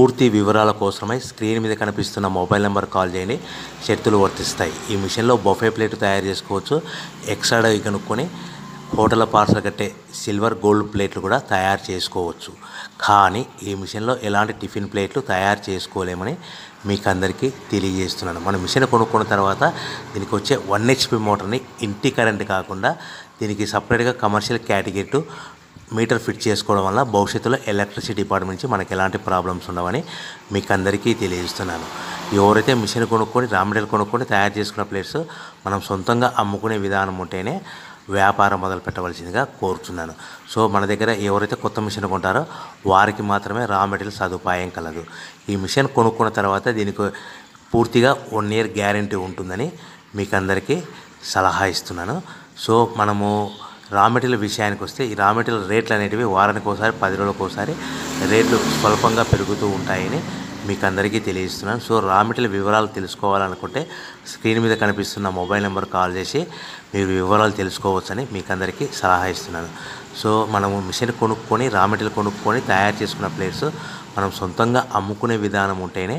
పూర్తి వివరాల కోసమై స్క్రీన్ మీద కనిపిస్తున్న మొబైల్ నెంబర్ కాల్ చేయండి. షరతులు వర్తిస్తాయి. ఈ మిషన్లో బొఫే ప్లేట్ తయారు చేసుకోవచ్చు. ఎక్స్ట్రా డై కనుక్కొని హోటల్ పార్సల్ కట్టే సిల్వర్ గోల్డ్ ప్లేట్లు కూడా తయారు చేసుకోవచ్చు. కానీ ఈ మిషన్లో ఎలాంటి టిఫిన్ ప్లేట్లు తయారు చేసుకోలేమని మీకు అందరికీ తెలియజేస్తున్నాను. మన మిషన్ కొనుక్కున్న తర్వాత దీనికి వచ్చే 1 HP మోటార్ని ఇంటి కరెంట్ కాకుండా దీనికి సపరేట్గా కమర్షియల్ కేటగిరీ మీటర్ ఫిట్ చేసుకోవడం వల్ల భవిష్యత్తులో ఎలక్ట్రిసిటీ డిపార్ట్మెంట్ నుంచి మనకు ఎలాంటి ప్రాబ్లమ్స్ ఉండవని మీకు అందరికీ తెలియజేస్తున్నాను. ఎవరైతే మిషన్ కొనుక్కొని రా మెటీరియల్ కొనుక్కొని తయారు చేసుకున్న ప్లేట్స్ మనం సొంతంగా అమ్ముకునే విధానం ఉంటేనే వ్యాపారం మొదలు పెట్టవలసిందిగా కోరుతున్నాను. సో మన దగ్గర ఎవరైతే కొత్త మిషన్ కొంటారో వారికి మాత్రమే రా మెటీరియల్ సదుపాయం కలదు. ఈ మిషన్ కొనుక్కున్న తర్వాత దీనికి పూర్తిగా 1 year గ్యారంటీ ఉంటుందని మీకు అందరికీ సలహా ఇస్తున్నాను. సో మనము రా మెటీరియల్ విషయానికి వస్తే ఈ రా మెటీరియల్ రేట్లు అనేటివి వారానికి ఒకసారి 10 రోజులకు ఒకసారి రేట్లు స్వల్పంగా పెరుగుతూ ఉంటాయని మీకు అందరికీ తెలియజేస్తున్నాను. సో రా మెటీరియల్ వివరాలు తెలుసుకోవాలనుకుంటే స్క్రీన్ మీద కనిపిస్తున్న మొబైల్ నెంబర్ కాల్ చేసి మీరు వివరాలు తెలుసుకోవచ్చని మీకు అందరికీ సలహా ఇస్తున్నాను. సో మనము మిషన్ కొనుక్కొని రా మెటీరియల్ కొనుక్కొని తయారు చేసుకున్న ప్లేట్స్ మనం సొంతంగా అమ్ముకునే విధానం ఉంటేనే